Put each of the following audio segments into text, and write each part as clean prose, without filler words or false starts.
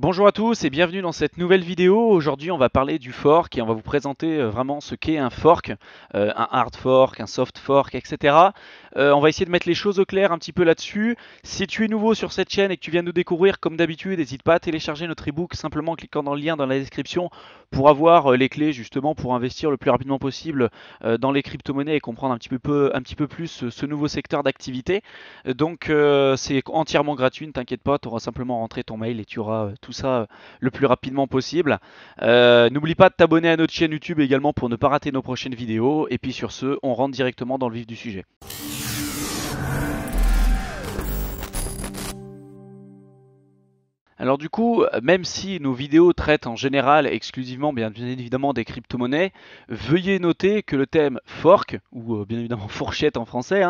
Bonjour à tous et bienvenue dans cette nouvelle vidéo. Aujourd'hui on va parler du fork et on va vous présenter vraiment ce qu'est un fork, un hard fork, un soft fork, etc. On va essayer de mettre les choses au clair un petit peu là-dessus. Si tu es nouveau sur cette chaîne et que tu viens de nous découvrir, comme d'habitude, n'hésite pas à télécharger notre ebook simplement en cliquant dans le lien dans la description pour avoir les clés justement pour investir le plus rapidement possible dans les crypto-monnaies et comprendre un petit peu plus ce nouveau secteur d'activité. C'est entièrement gratuit, ne t'inquiète pas, tu auras simplement rentré ton mail et tu auras tout ça le plus rapidement possible. N'oublie pas de t'abonner à notre chaîne YouTube également pour ne pas rater nos prochaines vidéos. Et puis sur ce, on rentre directement dans le vif du sujet. Alors du coup, même si nos vidéos traitent en général exclusivement bien évidemment des crypto-monnaies, veuillez noter que le thème fork, ou bien évidemment fourchette en français,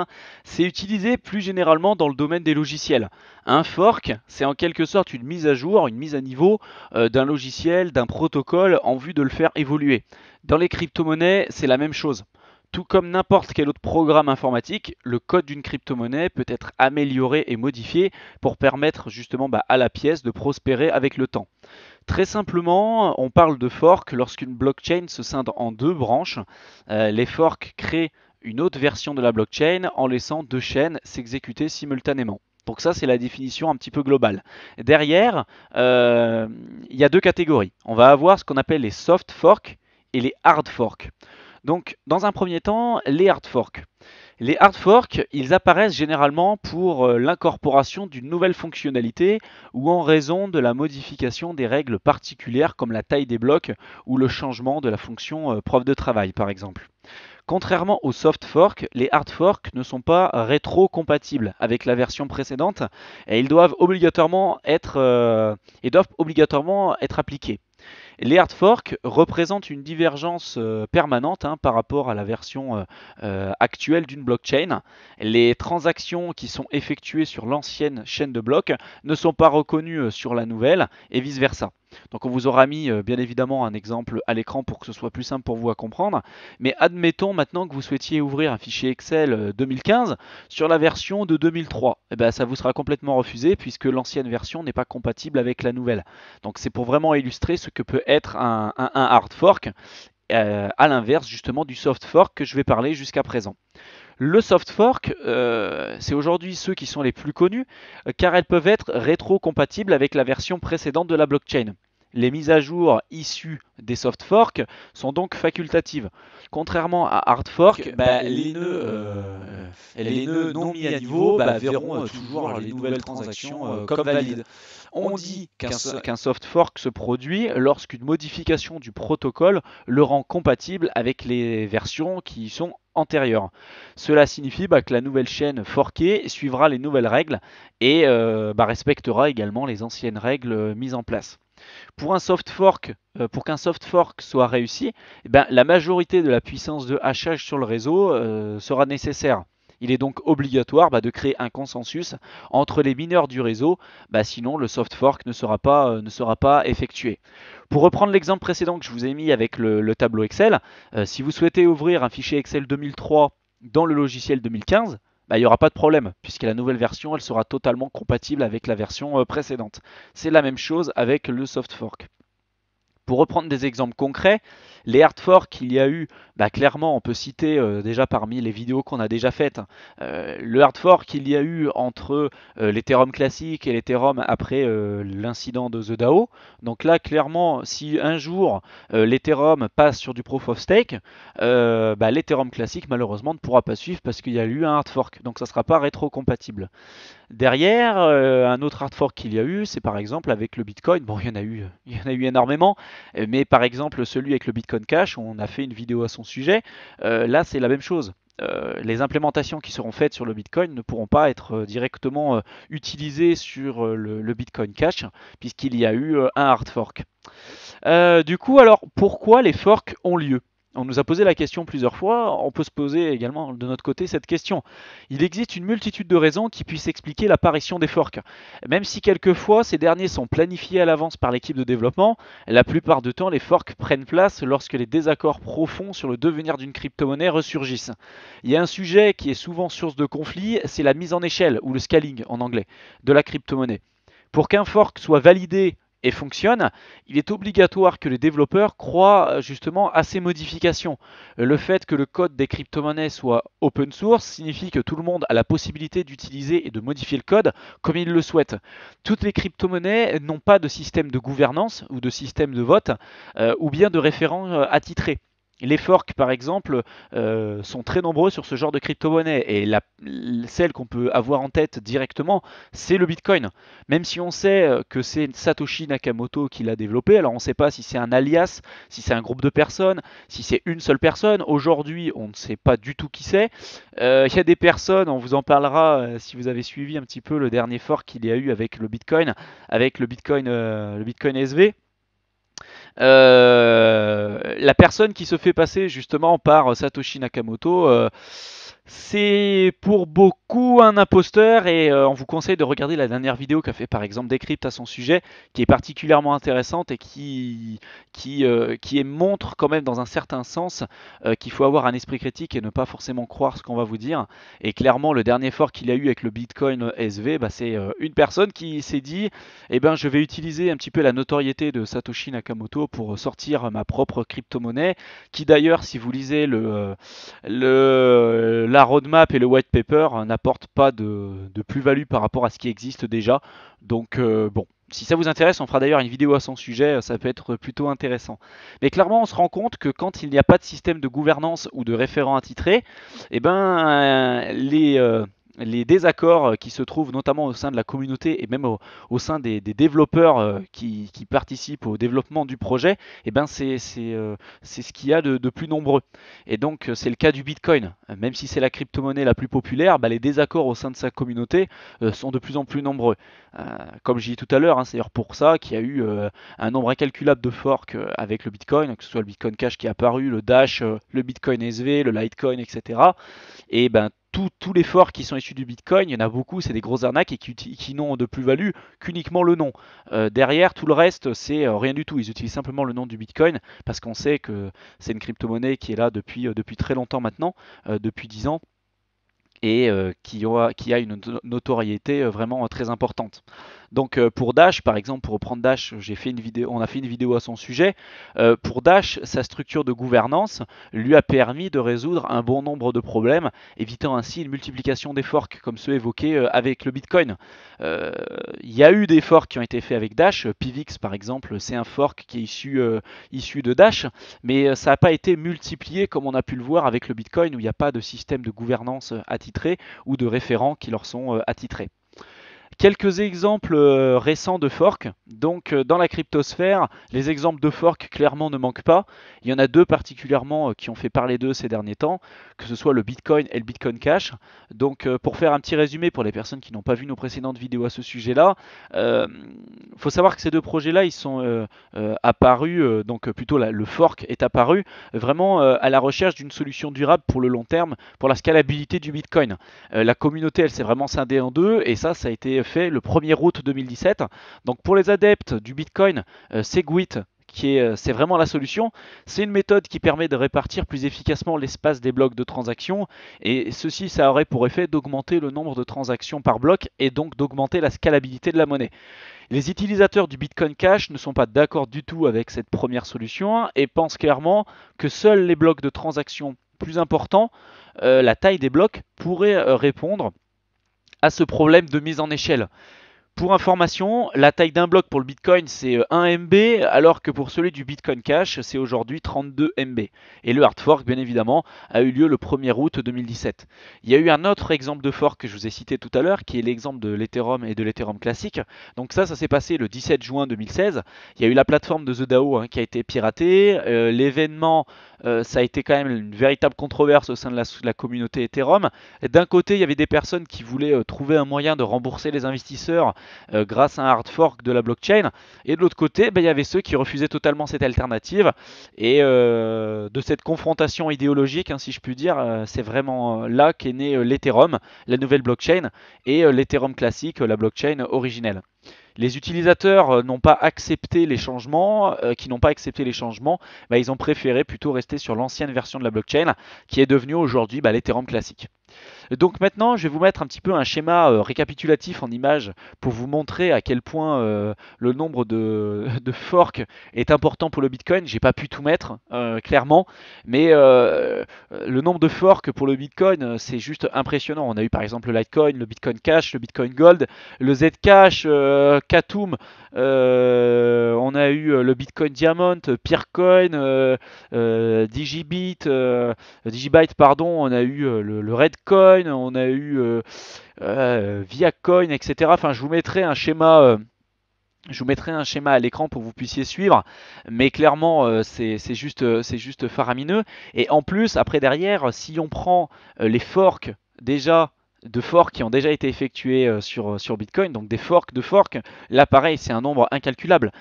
c'est utilisé plus généralement dans le domaine des logiciels. Un fork, c'est en quelque sorte une mise à jour, une mise à niveau d'un logiciel, d'un protocole en vue de le faire évoluer. Dans les crypto-monnaies, c'est la même chose. Tout comme n'importe quel autre programme informatique, le code d'une crypto-monnaie peut être amélioré et modifié pour permettre justement à la pièce de prospérer avec le temps. Très simplement, on parle de fork lorsqu'une blockchain se scinde en deux branches. Les forks créent une autre version de la blockchain en laissant deux chaînes s'exécuter simultanément. Donc ça, c'est la définition un petit peu globale. Derrière, il y a deux catégories. On va avoir ce qu'on appelle les soft forks et les hard forks. Donc, dans un premier temps, les hard forks. Les hard forks, ils apparaissent généralement pour l'incorporation d'une nouvelle fonctionnalité ou en raison de la modification des règles particulières comme la taille des blocs ou le changement de la fonction preuve de travail par exemple. Contrairement aux soft forks, les hard forks ne sont pas rétro-compatibles avec la version précédente et ils doivent obligatoirement être appliqués. Les hard forks représentent une divergence permanente par rapport à la version actuelle d'une blockchain. Les transactions qui sont effectuées sur l'ancienne chaîne de blocs ne sont pas reconnues sur la nouvelle et vice-versa. Donc on vous aura mis bien évidemment un exemple à l'écran pour que ce soit plus simple pour vous à comprendre. Mais admettons maintenant que vous souhaitiez ouvrir un fichier Excel 2015 sur la version de 2003. Et bien, ça vous sera complètement refusé puisque l'ancienne version n'est pas compatible avec la nouvelle. Donc c'est pour vraiment illustrer ce que peut être un hard fork à l'inverse justement du soft fork que je vais parler jusqu'à présent. Le soft fork, c'est aujourd'hui ceux qui sont les plus connus car elles peuvent être rétro-compatibles avec la version précédente de la blockchain. Les mises à jour issues des soft forks sont donc facultatives. Contrairement à hard fork, les nœuds non mis à niveau verront toujours les nouvelles transactions comme valides. On dit qu'un soft fork se produit lorsqu'une modification du protocole le rend compatible avec les versions qui y sont antérieures. Cela signifie que la nouvelle chaîne forkée suivra les nouvelles règles et respectera également les anciennes règles mises en place. Pour qu'un soft fork soit réussi, la majorité de la puissance de hachage sur le réseau sera nécessaire. Il est donc obligatoire de créer un consensus entre les mineurs du réseau, sinon le soft fork ne sera pas effectué. Pour reprendre l'exemple précédent que je vous ai mis avec le tableau Excel, si vous souhaitez ouvrir un fichier Excel 2003 dans le logiciel 2015, il n'y aura pas de problème, puisque la nouvelle version elle sera totalement compatible avec la version précédente. C'est la même chose avec le soft fork. Pour reprendre des exemples concrets, les hard forks qu'il y a eu, clairement on peut citer déjà parmi les vidéos qu'on a déjà faites, le hard fork qu'il y a eu entre l'Ethereum classique et l'Ethereum après l'incident de The DAO. Donc là clairement si un jour l'Ethereum passe sur du Proof of Stake, l'Ethereum classique malheureusement ne pourra pas suivre parce qu'il y a eu un hard fork, donc ça ne sera pas rétro-compatible. Derrière, un autre hard fork qu'il y a eu, c'est par exemple avec le Bitcoin. Bon, il y en a eu énormément, mais par exemple celui avec le Bitcoin Cash, on a fait une vidéo à son sujet. Là, c'est la même chose. Les implémentations qui seront faites sur le Bitcoin ne pourront pas être directement utilisées sur le Bitcoin Cash, puisqu'il y a eu un hard fork. Du coup, alors pourquoi les forks ont lieu? On nous a posé la question plusieurs fois, on peut se poser également de notre côté cette question. Il existe une multitude de raisons qui puissent expliquer l'apparition des forks. Même si quelquefois ces derniers sont planifiés à l'avance par l'équipe de développement, la plupart du temps les forks prennent place lorsque les désaccords profonds sur le devenir d'une crypto-monnaie ressurgissent. Il y a un sujet qui est souvent source de conflit, c'est la mise en échelle, ou le scaling en anglais, de la crypto-monnaie. Pour qu'un fork soit validé et fonctionne, il est obligatoire que les développeurs croient justement à ces modifications. Le fait que le code des crypto-monnaies soit open source signifie que tout le monde a la possibilité d'utiliser et de modifier le code comme il le souhaite. Toutes les crypto-monnaies n'ont pas de système de gouvernance ou de système de vote ou bien de référent attitré. Les forks, par exemple, sont très nombreux sur ce genre de crypto-monnaie et celle qu'on peut avoir en tête directement, c'est le Bitcoin. Même si on sait que c'est Satoshi Nakamoto qui l'a développé, alors on ne sait pas si c'est un alias, si c'est un groupe de personnes, si c'est une seule personne. Aujourd'hui, on ne sait pas du tout qui c'est. Il y a des personnes, on vous en parlera si vous avez suivi un petit peu le dernier fork qu'il y a eu avec le Bitcoin SV. La personne qui se fait passer justement par Satoshi Nakamoto, c'est pour beaucoup un imposteur et on vous conseille de regarder la dernière vidéo qu'a fait par exemple Decrypt à son sujet, qui est particulièrement intéressante et qui montre quand même dans un certain sens qu'il faut avoir un esprit critique et ne pas forcément croire ce qu'on va vous dire. Et clairement, le dernier fort qu'il a eu avec le Bitcoin SV, bah, c'est une personne qui s'est dit eh ben, je vais utiliser un petit peu la notoriété de Satoshi Nakamoto pour sortir ma propre crypto-monnaie, qui d'ailleurs, si vous lisez la roadmap et le white paper, n'apporte pas de plus-value par rapport à ce qui existe déjà. Donc bon, si ça vous intéresse, on fera d'ailleurs une vidéo à son sujet, ça peut être plutôt intéressant. Mais clairement, on se rend compte que quand il n'y a pas de système de gouvernance ou de référent attitré, eh ben, les désaccords qui se trouvent notamment au sein de la communauté et même au sein des développeurs qui participent au développement du projet, eh ben c'est ce qu'il y a de plus nombreux. Et donc c'est le cas du Bitcoin. Même si c'est la crypto-monnaie la plus populaire, bah, les désaccords au sein de sa communauté sont de plus en plus nombreux. Comme j'ai dit tout à l'heure, hein, c'est d'ailleurs pour ça qu'il y a eu un nombre incalculable de forks avec le Bitcoin, que ce soit le Bitcoin Cash qui est apparu, le Dash, le Bitcoin SV, le Litecoin, etc. Et ben tous les forks qui sont issus du Bitcoin, il y en a beaucoup, c'est des grosses arnaques et qui n'ont de plus-value qu'uniquement le nom. Derrière, tout le reste, c'est rien du tout. Ils utilisent simplement le nom du Bitcoin parce qu'on sait que c'est une crypto-monnaie qui est là depuis très longtemps maintenant, depuis 10 ans, et qui a une notoriété vraiment très importante. Donc pour Dash, par exemple, pour reprendre Dash, on a fait une vidéo à son sujet. Pour Dash, sa structure de gouvernance lui a permis de résoudre un bon nombre de problèmes, évitant ainsi une multiplication des forks comme ceux évoqués avec le Bitcoin. Il y a eu des forks qui ont été faits avec Dash. Pivx, par exemple, c'est un fork qui est issu de Dash, mais ça n'a pas été multiplié comme on a pu le voir avec le Bitcoin, où il n'y a pas de système de gouvernance attitré ou de référents qui leur sont attitrés. Quelques exemples récents de fork. Donc dans la cryptosphère, les exemples de fork clairement ne manquent pas. Il y en a deux particulièrement qui ont fait parler d'eux ces derniers temps, que ce soit le Bitcoin et le Bitcoin Cash. Donc pour faire un petit résumé pour les personnes qui n'ont pas vu nos précédentes vidéos à ce sujet-là, faut savoir que ces deux projets-là, ils sont apparus, donc plutôt le fork est apparu vraiment à la recherche d'une solution durable pour le long terme, pour la scalabilité du Bitcoin. La communauté, elle s'est vraiment scindée en deux, et ça a été fait le 1er août 2017. Donc pour les adeptes du Bitcoin, Segwit, c'est vraiment la solution. C'est une méthode qui permet de répartir plus efficacement l'espace des blocs de transactions, et ceci, ça aurait pour effet d'augmenter le nombre de transactions par bloc et donc d'augmenter la scalabilité de la monnaie. Les utilisateurs du Bitcoin Cash ne sont pas d'accord du tout avec cette première solution et pensent clairement que seuls les blocs de transactions plus importants, la taille des blocs, pourrait répondre à ce problème de mise en échelle. Pour information, la taille d'un bloc pour le Bitcoin, c'est 1 MB, alors que pour celui du Bitcoin Cash, c'est aujourd'hui 32 MB. Et le hard fork, bien évidemment, a eu lieu le 1er août 2017. Il y a eu un autre exemple de fork que je vous ai cité tout à l'heure, qui est l'exemple de l'Ethereum et de l'Ethereum classique. Donc ça s'est passé le 17 juin 2016. Il y a eu la plateforme de TheDAO qui a été piratée. L'événement, ça a été quand même une véritable controverse au sein de la communauté Ethereum. D'un côté, il y avait des personnes qui voulaient trouver un moyen de rembourser les investisseurs grâce à un hard fork de la blockchain. Et de l'autre côté, il y avait ceux qui refusaient totalement cette alternative. Et de cette confrontation idéologique, si je puis dire, c'est vraiment là qu'est né l'Ethereum, la nouvelle blockchain, et l'Ethereum classique, la blockchain originelle. Les utilisateurs n'ont pas accepté les changements, ils ont préféré plutôt rester sur l'ancienne version de la blockchain, qui est devenue aujourd'hui l'Ethereum classique. Donc maintenant, je vais vous mettre un petit peu un schéma récapitulatif en image pour vous montrer à quel point le nombre de forks est important pour le Bitcoin. J'ai pas pu tout mettre clairement, mais le nombre de forks pour le Bitcoin, c'est juste impressionnant. On a eu par exemple le Litecoin, le Bitcoin Cash, le Bitcoin Gold, le Zcash, Katum, on a eu le Bitcoin Diamond, Peercoin, Digibyte, pardon, on a eu le Redcoin, on a eu Viacoin, etc. Enfin, je vous mettrai un schéma à l'écran pour que vous puissiez suivre, mais clairement c'est juste faramineux. Et en plus, après derrière, si on prend les forks déjà de forks qui ont déjà été effectués sur Bitcoin, donc des forks de forks, là pareil c'est un nombre incalculable.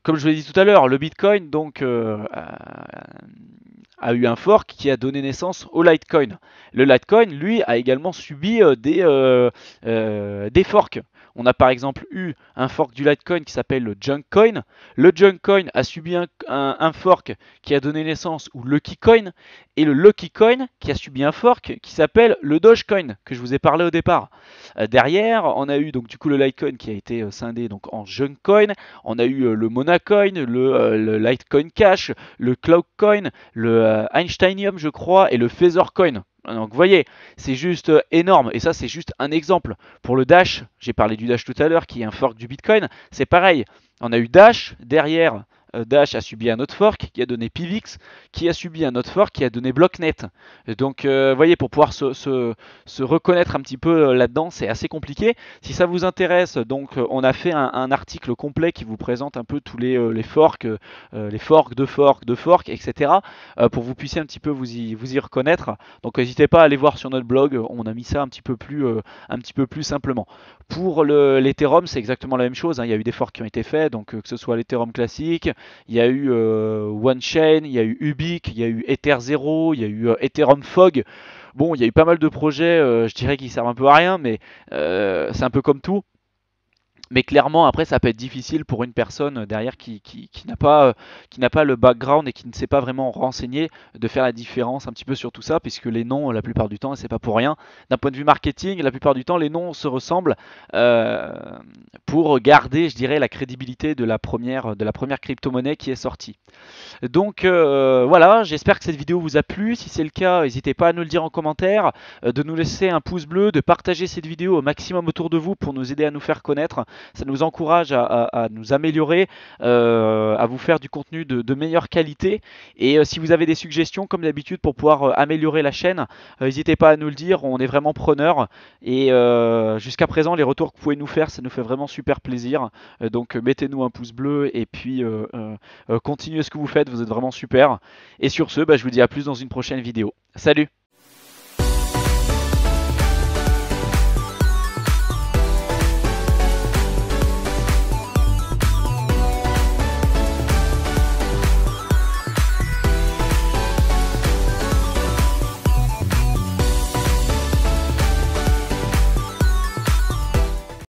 Comme je vous l'ai dit tout à l'heure, le Bitcoin donc a eu un fork qui a donné naissance au Litecoin. Le Litecoin, lui, a également subi des forks. On a par exemple eu un fork du Litecoin qui s'appelle le Junkcoin. Le Junkcoin a subi un fork qui a donné naissance au Luckycoin. Et le Luckycoin qui a subi un fork qui s'appelle le Dogecoin, que je vous ai parlé au départ. Derrière, on a eu donc du coup le Litecoin qui a été scindé donc en Junkcoin. On a eu le Monacoin, le Litecoin Cash, le Cloudcoin, le Einsteinium, je crois, et le Feathercoin. Donc vous voyez, c'est juste énorme. Et ça, c'est juste un exemple. Pour le Dash, j'ai parlé du Dash tout à l'heure, qui est un fork du Bitcoin. C'est pareil. On a eu Dash, derrière, Dash a subi un autre fork qui a donné Pivx, qui a subi un autre fork qui a donné Blocknet. Donc vous voyez, pour pouvoir se reconnaître un petit peu là-dedans, c'est assez compliqué. Si ça vous intéresse, donc on a fait un article complet qui vous présente un peu tous les forks, de forks, etc. Pour que vous puissiez un petit peu vous y reconnaître. Donc n'hésitez pas à aller voir sur notre blog, on a mis ça un petit peu plus simplement. Pour l'Ethereum, c'est exactement la même chose, hein. Il y a eu des forks qui ont été faits, donc que ce soit l'Ethereum classique, il y a eu OneChain, il y a eu Ubiq, il y a eu Ether0, il y a eu Ethereum Fog. Bon, il y a eu pas mal de projets, je dirais, qui servent un peu à rien, mais c'est un peu comme tout. Mais clairement, après, ça peut être difficile pour une personne derrière qui n'a pas le background et qui ne sait pas vraiment renseigner, de faire la différence un petit peu sur tout ça, puisque les noms, la plupart du temps, et c'est pas pour rien, d'un point de vue marketing, la plupart du temps, les noms se ressemblent euh, pour garder, je dirais, la crédibilité de la première crypto-monnaie qui est sortie. Donc voilà, j'espère que cette vidéo vous a plu. Si c'est le cas, n'hésitez pas à nous le dire en commentaire, de nous laisser un pouce bleu, de partager cette vidéo au maximum autour de vous pour nous aider à nous faire connaître. Ça nous encourage à nous améliorer, à vous faire du contenu de meilleure qualité. Et si vous avez des suggestions, comme d'habitude, pour pouvoir améliorer la chaîne, n'hésitez pas à nous le dire, on est vraiment preneurs. Et jusqu'à présent, les retours que vous pouvez nous faire, ça nous fait vraiment super plaisir. Donc mettez-nous un pouce bleu et puis continuez ce que vous faites, vous êtes vraiment super. Et sur ce, bah, je vous dis à plus dans une prochaine vidéo. Salut!